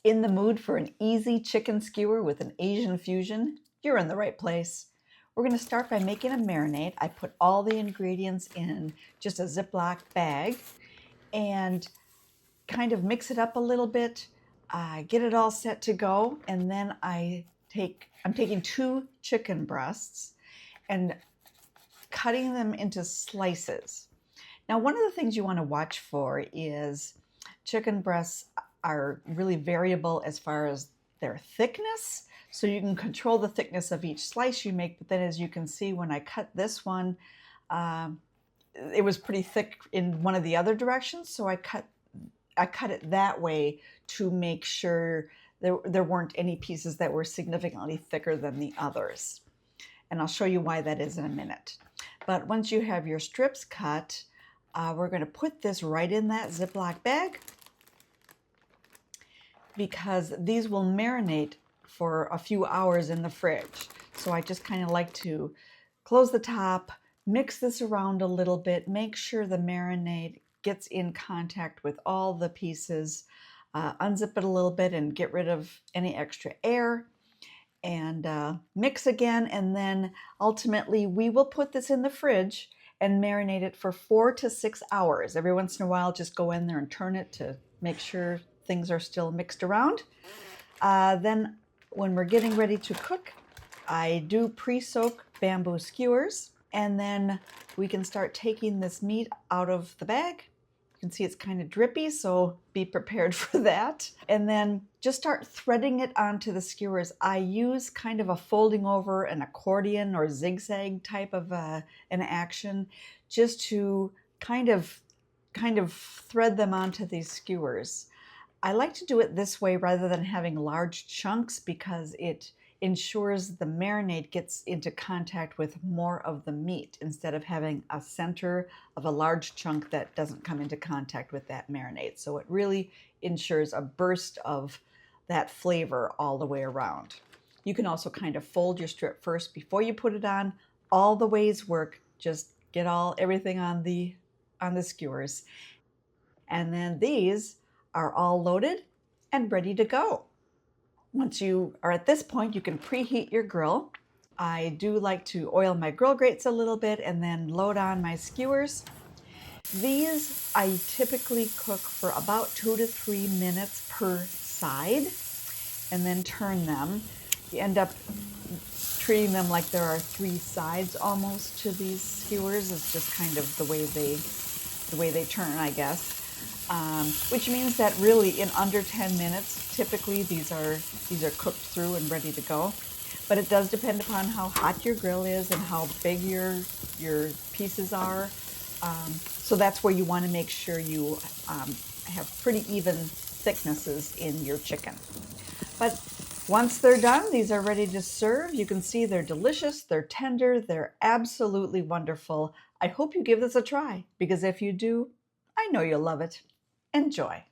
In the mood for an easy chicken skewer with an Asian fusion? You're in the right place. We're going to start by making a marinade. I put all the ingredients in just a Ziploc bag and kind of mix it up a little bit, get it all set to go, and then I'm taking 2 chicken breasts and cutting them into slices. Now, one of the things you want to watch for is chicken breasts are really variable as far as their thickness. So you can control the thickness of each slice you make, but then as you can see when I cut this one, it was pretty thick in one of the other directions, so I cut it that way to make sure there weren't any pieces that were significantly thicker than the others. And I'll show you why that is in a minute. But once you have your strips cut, we're going to put this right in that Ziploc bag because these will marinate for a few hours in the fridge. So I just kind of like to close the top, mix this around a little bit, make sure the marinade gets in contact with all the pieces, unzip it a little bit and get rid of any extra air, and mix again, and then ultimately we will put this in the fridge and marinate it for 4 to 6 hours. Every once in a while, just go in there and turn it to make sure things are still mixed around. Then when we're getting ready to cook, I do pre-soak bamboo skewers, and then we can start taking this meat out of the bag. You can see it's kind of drippy, so be prepared for that. And then just start threading it onto the skewers. I use kind of a folding over an accordion or zigzag type of an action just to kind of thread them onto these skewers. I like to do it this way rather than having large chunks because it ensures the marinade gets into contact with more of the meat instead of having a center of a large chunk that doesn't come into contact with that marinade. So it really ensures a burst of that flavor all the way around. You can also kind of fold your strip first before you put it on. All the ways work. Just get everything on the skewers. And then these are all loaded and ready to go. Once you are at this point, you can preheat your grill. I do like to oil my grill grates a little bit and then load on my skewers. These I typically cook for about 2 to 3 minutes per side and then turn them. You end up treating them like there are 3 sides almost to these skewers. It's just kind of the way they turn, I guess. Which means that really in under 10 minutes, typically these are cooked through and ready to go. But it does depend upon how hot your grill is and how big your pieces are. So that's where you want to make sure you have pretty even thicknesses in your chicken. But once they're done, these are ready to serve. You can see they're delicious, they're tender, they're absolutely wonderful. I hope you give this a try because if you do, I know you'll love it. Enjoy.